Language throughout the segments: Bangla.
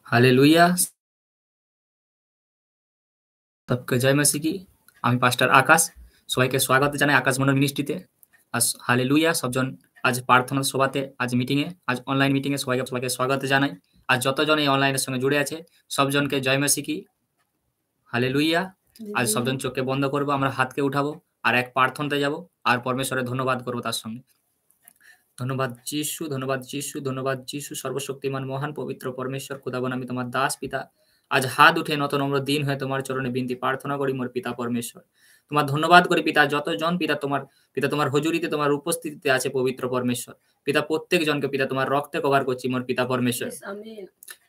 হালেলুয়া! सबके जय मसीह की। আমি পাস্টার আকাশ। সবাইকে স্বাগত জানাই আকাশ মন্ডল মিনিস্ট্রিতে। হালেলুয়া! সবজন আজ প্রার্থনা সভাতে, আজ মিটিংয়ে, আজ অনলাইন মিটিংয়ে সবাইকে স্বাগত জানাই। আজ যতজন এই অনলাইনের সঙ্গে জুড়ে আছে সবজনকে জয় মসিহ কি। হালেলুয়া! আজ সবজন চোখকে বন্ধ করবো, আমরা হাতকে উঠাবো আর এক প্রার্থনাতে যাব আর পরমেশ্বরের ধন্যবাদ করবো তার সঙ্গে। ধন্যবাদ যিশু, ধন্যবাদ যিশু, ধন্যবাদ যিশু, সর্বশক্তিমান মহান পবিত্র পরমেশ্বর খোদাবন, আমি তোমার দাস পিতা। আজ হাত উঠে নত নম্র দিন হয়ে তোমার চরণে বিনতি প্রার্থনা করি মোর পিতা পরমেশ্বর। তোমার ধন্যবাদ করি পিতা, যতজন পিতা তোমার হজুরিতে তোমার উপস্থিতিতে আছে পবিত্র পরমেশ্বর। পিতা প্রত্যেক জনকে পিতা তোমার রক্তে কভার করছি মোর পিতা পরমেশ্বর।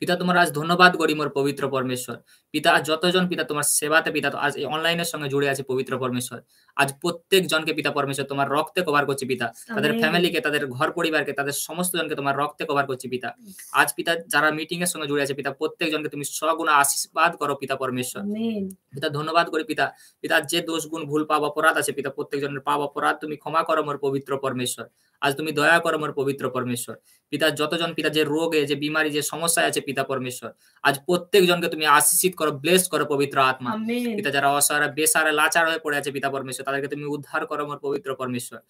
পিতা তোমার আজ ধন্যবাদ করি মোর পবিত্র পরমেশ্বর। পিতা আজ যতজন পিতা তোমার সেবাতে পিতা আজ এই অনলাইনের সঙ্গে জুড়ে আছে পবিত্র পরমেশ্বর, আজ প্রত্যেক জনকে পিতা পরমেশ্বর তোমার রক্তে কভার করছি পিতা। তাদের ফ্যামিলিকে, তাদের ঘর পরিবারকে, তাদের সমস্ত জনকে তোমার রক্তে কভার করছি পিতা। আজ পিতা যারা মিটিং এর সঙ্গে জুড়ে আছে পিতা প্রত্যেক জনকে তুমি সগুণ আশীর্বাদ করো পিতা পরমেশ্বর। পিতা ধন্যবাদ করি পিতা। পিতা যে দোষ গুণ ভুল পাপ অপরাধ আছে পিতা প্রত্যেক জনের পাপ অপরাধ তুমি ক্ষমা করো মোর পবিত্র পরমেশ্বর। আজ তুমি দয়া করো মোর পবিত্র পরমেশ্বর। পিতা যতজন পিতা যে রোগে, যে বিমারি, যে সমস্যায় আছে পিতা পরমেশ্বর, আজ প্রত্যেক জনকে তুমি আশীষিত করো, ব্লেস করো পবিত্র আত্মা। পিতা যারা অসহায়, বেসারে, লাচার হয়ে পড়ে আছে পিতা পরমেশ্বর, তাদেরকে তুমি উদ্ধার করো মোর পবিত্র পরমেশ্বর।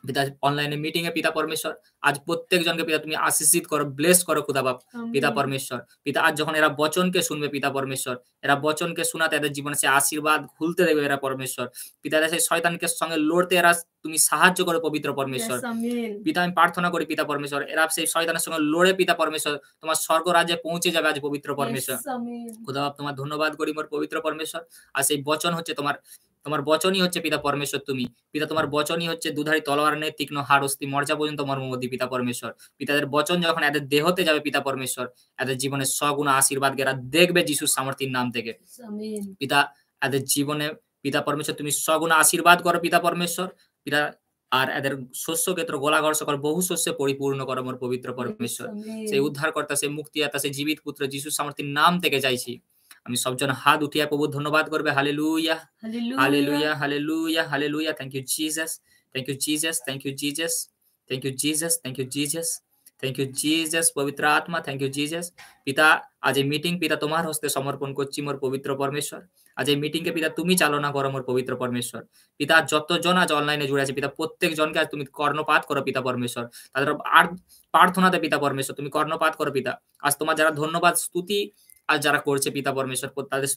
পিতা অনলাইনে মিটিংয়ে পিতা পরমেশ্বর, আজ প্রত্যেক জনকে পিতা তুমি আশীষিত করো, ব্লেস করো খুদা বাপ পিতা পরমেশ্বর। পিতা আজ যখন এরা বচনকে শুনবে পিতা পরমেশ্বর, এরা বচনকে শোনাতে এদের জীবনে সে আশীর্বাদ খুলতে দেবে এরা পরমেশ্বর। পিতা সেই শয়তানকে সঙ্গে লড়তে এরা তুমি সাহায্য করো পবিত্র পরমেশ্বর। পিতা আমি প্রার্থনা করি পিতা পরমেশ্বর, এরা সেই শয়তানের সঙ্গে লড়ে পিতা পরমেশ্বর তোমার স্বর্গ রাজ্যে পৌঁছে যাবে আজ পবিত্র পরমেশ্বর। খুদা বাপ তোমার ধন্যবাদ করি মোর পবিত্র পরমেশ্বর। আর সেই বচন হচ্ছে তোমার বচনই হচ্ছে পিতা পরমেশ্বর তুমি। পিতা তোমার বচনই হচ্ছে দুধারী তলোয়ার নেই, তীক্ষ্ণ হাড় অস্থি মর্যা পর্যন্ত মর্মবতী পিতা পরমেশ্বর। পিতাদের বচন যখন এদের দেহতে যাবে পিতা পরমেশ্বর, এদের জীবনে সগুণ আশীর্বাদকে এরা দেখবে যিশুর সামর্থ্যের নাম থেকে। পিতা এদের জীবনে পিতা পরমেশ্বর তুমি সগুণ আশীর্বাদ করো পিতা পরমেশ্বর। পিতা আর এদের শস্য ক্ষেত্র গোলাঘর সকল বহু শস্যে পরিপূর্ণ করো মোর পবিত্র পরমেশ্বর। সেই উদ্ধারকর্তা, সেই মুক্তিদাতা, সেই জীবিত পুত্র যিশুর সামর্থ্যের নাম থেকে চাইছি। আমি সবজন হাত উঠিয়া প্রভু ধন্যবাদ করবে। Hallelujah, hallelujah, hallelujah, hallelujah. Thank you Jesus, thank you Jesus, thank you Jesus, thank you Jesus, thank you Jesus, thank you Jesus পবিত্র আত্মা, থ্যাংক ইউ জিসাস। পিতা আজ এই মিটিং পিতা তোমার হস্তে সমর্পণ করছি মোর পবিত্র পরমেশ্বর। আজ এই মিটিং কে পিতা তুমি চালনা করো মোর পবিত্র পরমেশ্বর। পিতা যতজন আজ অনলাইনে জুড়ে আছে পিতা প্রত্যেক জনকে আজ তুমি কর্ণপাত করো পিতা পরমেশ্বর। তাদের আর প্রার্থনাতে পিতা পরমেশ্বর তুমি কর্ণপাত করো পিতা। আজ তোমার যারা ধন্যবাদ স্তুতি আজ যারা করছে পিতা পরমেশ্বর, তাদের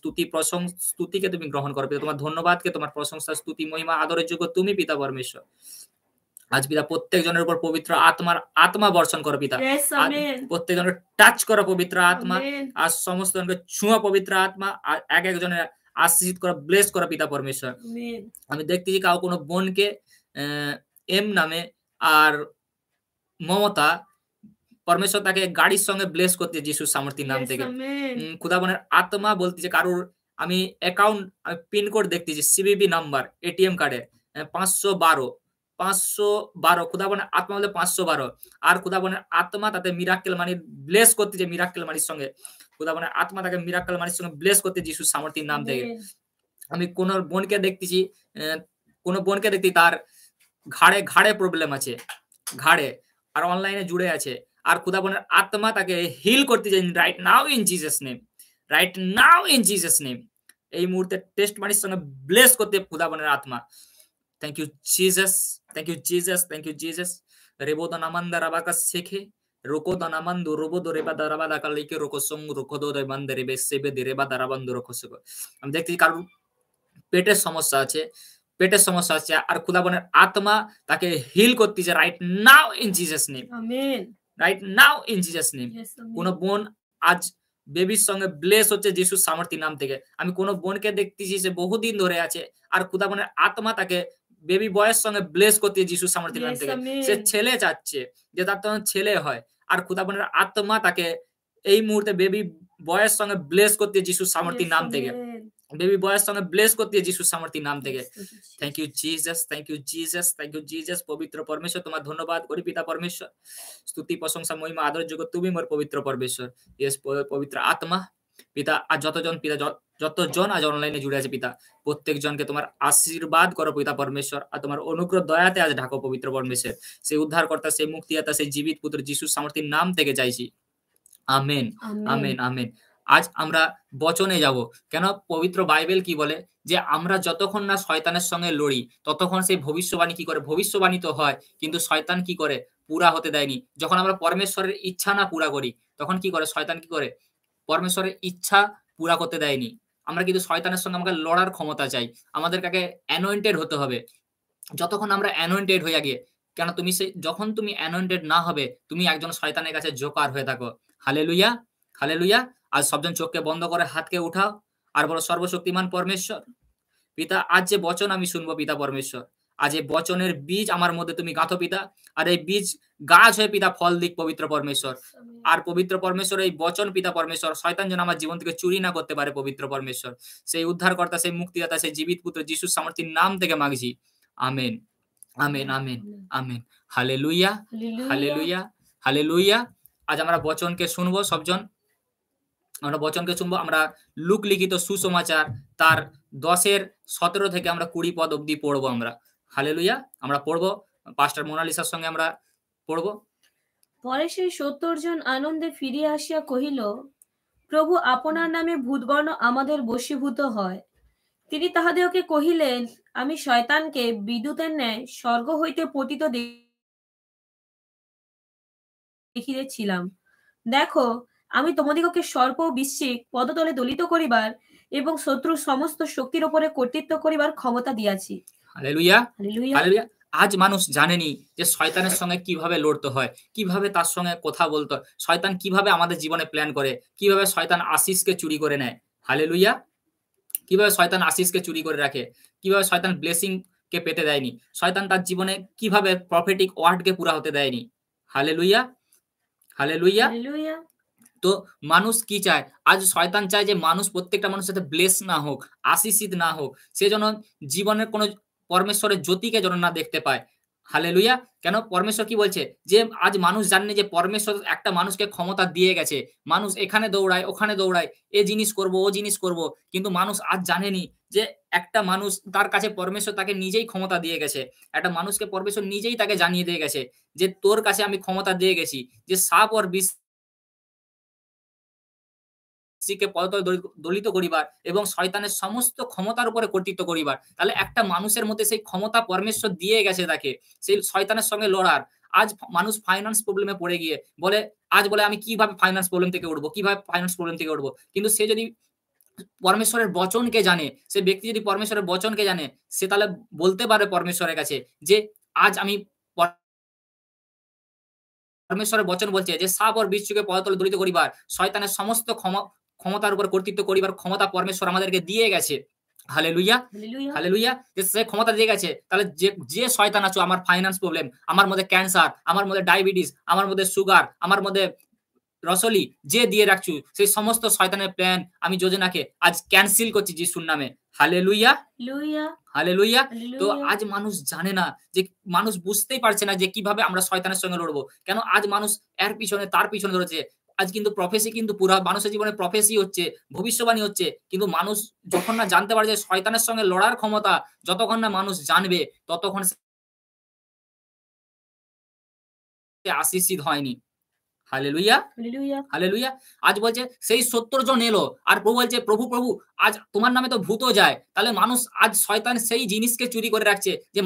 স্তুতিকে তুমি গ্রহণ করো পিতা। তোমার ধন্যবাদকে, তোমার প্রশংসা, স্তুতি, মহিমা, আদরের যোগ্য তুমি পিতা পরমেশ্বর। আজ পিতা প্রত্যেক জনের উপর পবিত্র আত্মা বর্ষণ করো পিতা। প্রত্যেক জনের টাচ করো পবিত্র আত্মা। আজ সমস্ত জনকে ছুঁয়া পবিত্র আত্মা। এক একজনের আশীর্বাদ করো, ব্লেস করো পিতা পরমেশ্বর। আমি দেখতেছি কাউ কোনো বোনকে এম নামে আর মমতা পরমেশ্বর তাকে গাড়ির সঙ্গে ব্লেস করতে যিশুর সামর্থ্যের নাম থেকে। খুদাবনের আত্মা বলতেছে কারোর আমি অ্যাকাউন্ট পিন কোড দেখতেছি, সিবিবি নাম্বার এটিএম কার্ডে 512 খুদাবনের আত্মা বলে 512। আর খুদাবনের আত্মা তাতে মিরাক্কেল মানি ব্লেস করতে, যে মিরাক্কেল মানির সঙ্গে খুদাবনের আত্মা তাকে মিরাক্কেল মানির সঙ্গে ব্লেস করতে যিশুর সামর্থ্যের নাম থেকে। আমি কোন বোনকে দেখতেছি, তার ঘাড়ে প্রবলেম আছে, ঘাড়ে, আর অনলাইনে জুড়ে আছে। আর খুদাবনের আত্মা তাকে হিল করতে চাই right now in Jesus name, right now in Jesus name. এই মুহূর্তে টেস্ট মানির সঙ্গে ব্লেস করতে খুদাবনের আত্মা। Thank you Jesus, thank you Jesus, thank you Jesus. রেবোদা নামান্দা রাবাকা শেখে রোকো দানামান্দু রোবোদো রেবা দারাবা দাকা লিকে রোকো সং রোকো দো রেবান্দে রেবে সেবে দে রেবা দারাবান্দু রোকো সেবে। আমি দেখতেছি কারণ পেটের সমস্যা আছে, আর খুদাবনের আত্মা তাকে হিল করতেছে right now in Jesus name, right now in Jesus name. কোন বোন আজ বেবির সঙ্গে ব্লেস হচ্ছে যিশুর সামর্থ্যের নাম থেকে। আমি কোন বোনকে দেখতেছি সে বহুদিন ধরে আছে, আর খুদাবনের আত্মা তাকে বেবি বয়ের সঙ্গে ব্লেস করতে যিশুর সামর্থ্যের নাম থেকে। সে ছেলে চাচ্ছে যে তার তখন ছেলে হয়, আর খুদাবনের আত্মা তাকে এই মুহূর্তে বেবি বয়ের সঙ্গে ব্লেস করতে যিশুর সামর্থ্যের নাম থেকে, বেবি বয়ের সঙ্গে ব্লেস করতে যিশুর সামর্থ্যের নাম থেকে। Thank you Jesus, thank you Jesus, thank you Jesus. পবিত্র পরমেশ্বর তোমার ধন্যবাদ করি পিতা পরমেশ্বর। স্তুতি, প্রশংসা, মহিমা, আদর যোগ্য তুমি মোর পবিত্র পরমেশ্বর। ইয়েস পবিত্র আত্মা পিতা, আর যতজন আজ অনলাইনে জুড়ে আছে পিতা প্রত্যেক জনকে তোমার আশীর্বাদ করো পিতা পরমেশ্বর, আর তোমার অনুগ্রহ দয়াতে আজ ঢাকো পবিত্র পরমেশ্বর। সেই উদ্ধারকর্তা, সেই মুক্তিদাতা, সেই জীবিত পুত্র যিশুর সামর্থ্যের নাম থেকে চাইছি। Amen, amen. Amen, amen. আজ আমরা বচনে যাব। কেন পবিত্র বাইবেল কি বলে? যে আমরা যতক্ষণ না শয়তানের সঙ্গে লড়ি, ততক্ষণ সেই ভবিষ্যবাণী কি করে? ভবিষ্যবাণী তো হয়, কিন্তু শয়তান কি করে? পুরা হতে দেয়নি। যখন আমরা পরমেশ্বরের ইচ্ছা না পুরা করি, তখন কি করে? শয়তান কি করে? পরমেশ্বরের ইচ্ছা পুরা করতে দেয়নি। আমরা কিন্তু শয়তানের সঙ্গে আমাকে লড়ার ক্ষমতা চাই। আমাদেরকে আগে anointed হতে হবে। যতক্ষণ আমরা anointed হইয়া গিয়ে, কেন তুমি যখন তুমি anointed না হবে, তুমি একজন শয়তানের কাছে জোকার হয়ে থাকো। Hallelujah, hallelujah. আজ সবজন চোখকে বন্ধ করে হাতকে উঠাও আর বলো, সর্বশক্তিমান পরমেশ্বর পিতা, আজ যে বচন আমি শুনবো পিতা পরমেশ্বর, আজ এই বচনের বীজ আমার মধ্যে তুমি গাঁথো পিতা, আর এই বীজ গাছ হয়ে পিতা ফল দিক পবিত্র পরমেশ্বর। আর পবিত্র পরমেশ্বর এই বচন পিতা পরমেশ্বর, শয়তান যেন আমার জীবন থেকে চুরি না করতে পারে পবিত্র পরমেশ্বর। সেই উদ্ধারকর্তা, সেই মুক্তিদাতা, সেই জীবিত পুত্র যিশুর সামর্থ্যের নাম থেকে মাগছি। Amen, amen, amen, amen. Hallelujah, hallelujah, hallelujah. আজ আমরা বচনকে শুনবো সবজন। আমরা বচনকে শুনবো। আমরা লুক লিখিত সুসমাচার তার 10-17 থেকে আমরা 20 পদ অব্দি পড়বো আমরা। হালেলুয়া। আমরা পড়বো, পাস্টার মোনালিসার সঙ্গে আমরা পড়বো। পরে সেই 70 জন আনন্দে ফিরিয়া আসিয়া কহিল, প্রভু, আপনার নামে ভূতগণ আমাদের বশীভূত হয়। তিনি তাহাদেরকে কহিলেন, আমি শয়তানকে বিদ্যুতের ন্যায় স্বর্গ হইতে পতিত দেখিতেছিলাম। দেখো, আমি তোমাদিগকে সর্প ও বৃশ্চিক পদতলে দলিত করিবার এবং শত্রুর সমস্ত শক্তির উপরে কর্তৃত্ব করিবার ক্ষমতা দিয়াছি। Hallelujah, hallelujah. হালেলুয়া। আজ মানুষ জানেনি যে শয়তানের সঙ্গে কিভাবে লড়তে হয়, কিভাবে তার সঙ্গে কথা বলতে হয়, শয়তান কিভাবে আমাদের জীবনে প্ল্যান করে, কিভাবে শয়তান আশিসকে চুরি করে নেয়। হালেলুয়া। কিভাবে শয়তান আশিসকে চুরি করে রাখে, কিভাবে শয়তান ব্লেসিং কে পেতে দেয়নি, শয়তান তার জীবনে কিভাবে প্রফেটিক ওয়ার্ডকে পুরা হতে দেয়নি। Hallelujah, hallelujah. হালেলুয়া। তো মানুষ কি চায়? আজ শয়তান চায় যে মানুষ, প্রত্যেকটা মানুষের সাথে ব্লেস না হোক, আশীষিত না হোক, সে যেন জীবনের কোনো পরমেশ্বরের জ্যোতিকে যেন না দেখতে পায়। হালেলুয়া। কেন পরমেশ্বর কি বলছে? যে আজ মানুষ জানেনি যে পরমেশ্বর একটা মানুষকে ক্ষমতা দিয়ে গেছে। মানুষ এখানে দৌড়ায়, ওখানে দৌড়ায়, এ জিনিস করব, ও জিনিস করব, কিন্তু মানুষ আজ জানেনি যে একটা মানুষ, তার কাছে পরমেশ্বর তাকে নিজেই ক্ষমতা দিয়ে গেছে। একটা মানুষকে পরমেশ্বর নিজেই তাকে জানিয়ে দিয়ে গেছে যে তোর কাছে আমি ক্ষমতা দিয়ে গেছি, যে সাপ আর বিষ কে পদতলে দলিত করিবার এবং শয়তানের সমস্ত ক্ষমতার উপরে কর্তৃত্ব করিবার। তাহলে একটা মানুষের মধ্যে সেই ক্ষমতা পরমেশ্বর দিয়ে গেছে তাকে, সেই শয়তানের সঙ্গে লড়ার। আজ মানুষ ফাইন্যান্স প্রবলেমে পড়ে গিয়ে বলে, আজ বলে আমি কিভাবে ফাইন্যান্স প্রবলেম থেকে উঠবো, কিভাবে ফাইন্যান্স প্রবলেম থেকে উঠবো। কিন্তু সে যদি পরমেশ্বরের বচনকে জানে, সে ব্যক্তি যদি পরমেশ্বরের বচনকে জানে, সে তাহলে বলতে পারে পরমেশ্বরের কাছে যে আজ আমি, পরমেশ্বরের বচন বলছে যে সাপ আর বিচ্ছুকে পদতলে দলিত করিবার, শয়তানের সমস্ত ক্ষমতার উপর কর্তৃত্ব করিবার ক্ষমতা পরমেশ্বর আমাদেরকে দিয়ে গেছে। Hallelujah, hallelujah. হালেলুয়া। যে সে ক্ষমতা দিয়ে গেছে, তাহলে যে শয়তান আছো, আমার ফাইন্যান্স প্রবলেম, আমার মধ্যে ক্যান্সার, আমার মধ্যে ডায়াবেটিস, আমার মধ্যে সুগার, আমার মধ্যে রসলি, যে দিয়ে রাখছু, সেই সমস্ত শয়তানের প্ল্যান আমি যোজনাকে আজ ক্যান্সেল করছি যিশুর নামে। Hallelujah, hallelujah. হালেলুয়া। তো হালেলুয়া। আজ মানুষ জানে না, যে মানুষ বুঝতেই পারছে না যে কিভাবে আমরা শয়তানের সঙ্গে লড়বো। কেন আজ মানুষ এর পিছনে তার পিছনে ধরেছে। আজ কিন্তু প্রফেসি, কিন্তু পুরা মানুষের জীবনে প্রফেসি হচ্ছে, ভবিষ্যবাণী হচ্ছে, কিন্তু মানুষ যখন না জানতে পারে যে শয়তানের সঙ্গে লড়ার ক্ষমতা, যতক্ষণ না মানুষ জানবে, ততক্ষণ সে আশীষিত হয়নি। Hallelujah, hallelujah. হালেলুয়া। আজ বলছে সেই 70 জন এলো, আর প্রভু বলছে, প্রভু, প্রভু, আজ তোমার নামে তো ভূতও যায়। তাহলে মানুষ, আজ শয়তান সেই জিনিসকে চুরি করে রাখছে, যে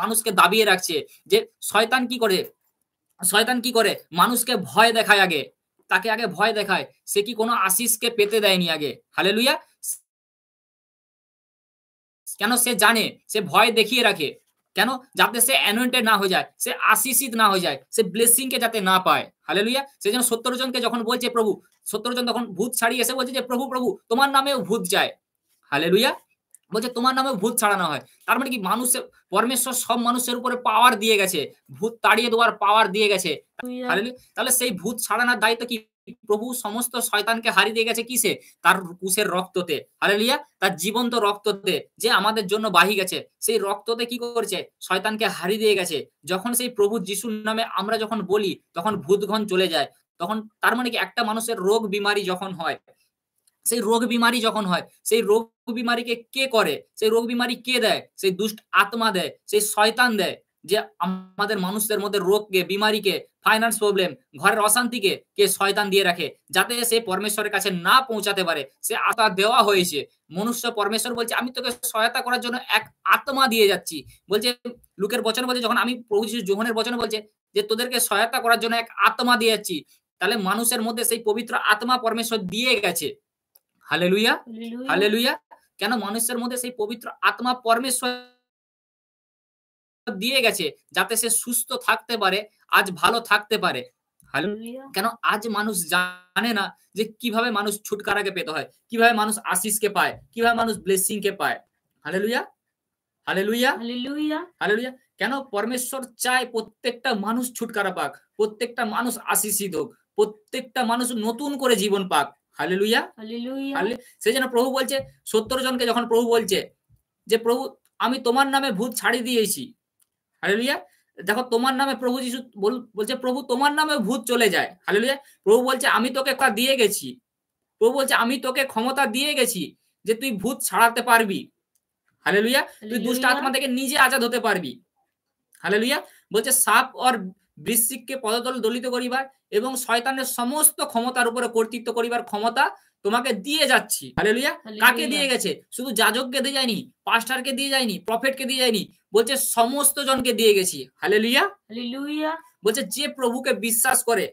মানুষকে দাবিয়ে রাখছে। যে শয়তান কি করে? শয়তান কি করে? মানুষকে ভয় দেখায় আগে, তাকে আগে ভয় দেখায়। সে কি কোনো আশীষকে পেতে দেয়নি আগে। হালেলুয়া। কেন? সে জানে, সে ভয় দেখিয়ে রাখে। কেন? যাতে সে অ্যানয়েন্টেড না হয়ে যায়, সে আশীষিত না হয়ে যায়, সে ব্লেসিং কে যাতে না পায়। হালেলুয়া। সেজন্য 70 জনকে যখন বলছে প্রভু, 70 জন তখন ভূত ছাড়িয়ে এসে বলছে যে প্রভু, প্রভু, তোমার নামেও ভূত যায়। হালেলুয়া। বলছে তোমার নামেও ভূত ছাড়ানো হয়। তার মানে কি? মানুষের, পরমেশ্বর সব মানুষের উপরে পাওয়ার দিয়ে গেছে, ভূত তাড়িয়ে দেওয়ার পাওয়ার দিয়ে গেছে। হালেলুয়া। তাহলে সেই ভূত ছাড়ানোর দায়িত্ব কি? প্রভু সমস্ত শয়তানকে হারিয়ে দিয়ে গেছে কিসে? তার ক্রুশের রক্ততে। হালেলুয়া। তার জীবন্ত রক্ততে, যে আমাদের জন্য বাহি গেছে, সেই রক্ততে কি করেছে? শয়তানকে হারিয়ে দিয়ে গেছে। যখন সেই প্রভু যিশুর নামে আমরা যখন বলি, তখন ভূতগণ চলে যায়। তখন তার মানে কি? একটা মানুষের রোগ বিমারি যখন হয়, সেই রোগ বিমারি যখন হয়, সেই রোগ বিমারিকে কে করে? সেই রোগ বিমারি কে দেয়? সেই দুষ্ট আত্মা দেয়, সেই শয়তান দেয়। যে আমাদের মানুষদের মধ্যে রোগকে, বিমারিকে, ফাইন্যান্স প্রবলেম, ঘরের অশান্তিকে কে শয়তান দিয়ে রাখে, যাতে সে পরমেশ্বরের কাছে না পৌঁছাতে পারে। সে আত্মা দেওয়া হয়েছে। মনুষ্য পরমেশ্বর বলছে, আমি তোকে সহায়তা করার জন্য এক আত্মা দিয়ে যাচ্ছি। বলছে লুকের বচন বলছে, যখন আমি প্রভু যিশু যোহনের বচনে বলছে যে তোদেরকে সহায়তা করার জন্য এক আত্মা দিয়ে যাচ্ছি, তাহলে মানুষের মধ্যে সেই পবিত্র আত্মা পরমেশ্বর দিয়ে গেছে। Hallelujah, hallelujah. হালেলুয়া। কেন মানুষের মধ্যে সেই পবিত্র আত্মা পরমেশ্বর দিয়ে গেছে, যাতে সে সুস্থ থাকতে পারে, আজ ভালো থাকতে পারে। হালেলুয়া। কেন আজ মানুষ জানে না যে কিভাবে মানুষ ছুটকারাকে পেতে হয়, কিভাবে মানুষ আশিসকে পায়, কিভাবে মানুষ ব্লেসিং কে পায়। Hallelujah, hallelujah, hallelujah. হালেলুয়া। কেন পরমেশ্বর চায় প্রত্যেকটা মানুষ ছুটকারা পাক, প্রত্যেকটা মানুষ আশিসিত হোক, প্রত্যেকটা মানুষ নতুন করে জীবন পাক। Hallelujah, hallelujah. সেই জন্য প্রভু বলছে 70 জনকে, যখন প্রভু বলছে যে প্রভু আমি তোমার নামে ভূত ছাড়িয়ে দিয়েছি। হালেলুয়া। দেখো তোমার নামে প্রভু যিশু বলছে প্রভু তোমার নামে ভূত চলে যায়। হালেলুয়া। প্রভু বলছে আমি তোকে দিয়ে গেছি। প্রভু বলছে আমি তোকে ক্ষমতা দিয়ে গেছি যে তুই ভূত ছাড়াতে পারবি। হালেলুয়া। তুই দুষ্ট আত্মা থেকে নিজে আজাদ হতে পারবি। হালেলুয়া। বলছে সাপ আর বৃশ্চিককে পদতলে দলিত করিবার এবং শয়তানের সমস্ত ক্ষমতার উপরে কর্তৃত্ব করিবার ক্ষমতা তোমাকে দিয়ে যাচ্ছি। হালেলুয়া। কাকে দিয়ে গেছে? শুধু যাজককে দিয়ে যায়নি, পাস্টারকে দিয়ে যায়নি, প্রফেটকে দিয়ে যায়নি, বলছে সমস্ত জনকে দিয়ে গেছি। Hallelujah, hallelujah. বলছে যে প্রভুকে বিশ্বাস করে,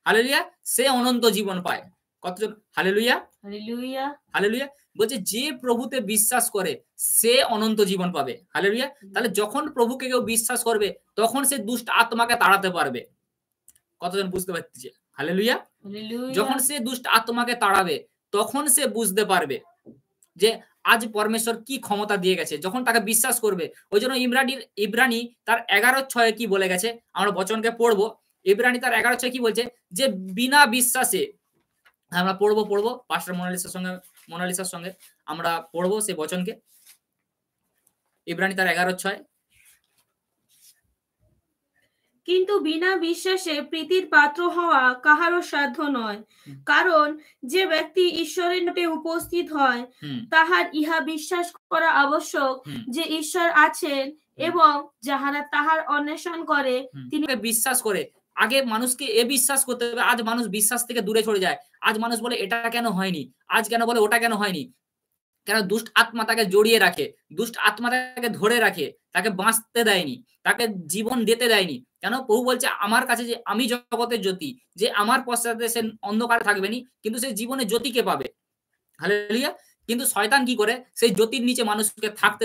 হালেলুয়া, সে অনন্ত জীবন পায়। কতজন? Hallelujah, hallelujah. হালেলুয়া। বলছে যে প্রভুতে বিশ্বাস করে সে অনন্ত জীবন পাবে। হালেলুয়া। তাহলে যখন প্রভুকে কেউ বিশ্বাস করবে তখন সে দুষ্ট আত্মাকে তাড়াতে পারবে। কতজন বুঝতে পারছে? হালেলুয়া। যখন সে দুষ্ট আত্মাকে তাড়াবে তখন সে বুঝতে পারবে যে আজ পরমেশ্বর কি ক্ষমতা দিয়ে গেছে, যখন তাকে বিশ্বাস করবে। ওই জন্য ইব্রানি তার 11:6 কি বলে গেছে, আমরা বচনকে পড়বো। ইব্রানি তার 11:6 কি বলছে, যে বিনা বিশ্বাসে, আমরা পড়বো পাস্টার মোনালিসার সঙ্গে আমরা পড়বো সেই বচনকে। ইব্রানি তার 11:6, কিন্তু বিনা বিশ্বাসে প্রীতির পাত্র হওয়া কাহারও সাধ্য নয়, কারণ যে ব্যক্তি ঈশ্বরের নিকটে উপস্থিত হয় তাহার ইহা বিশ্বাস করা আবশ্যক যে ঈশ্বর আছেন এবং যাহারা তাহার অন্বেষণ করে তিনি বিশ্বাস করে। আগে মানুষকে এ বিশ্বাস করতে হবে, আজ মানুষ বিশ্বাস থেকে দূরে চলে যায়। আজ মানুষ বলে এটা কেন হয়নি, আজ কেন বলে ওটা কেন হয়নি। কেন? দুষ্ট আত্মা তাকে জড়িয়ে রাখে, দুষ্ট আত্মা তাকে ধরে রাখে, তাকে বাঁচতে দেয়নি, তাকে জীবন দিতে দেয়নি। কেন? প্রভু বলছে আমার কাছে যে আমি জগতের জ্যোতি, যে আমার পশ্চাতে সে অন্ধকারে থাকবে না, কিন্তু সে জীবনে জ্যোতিকে পাবে। হালেলুয়া। কিন্তু শয়তান কি করে? সেই জ্যোতির নিচে মানুষকে থাকতে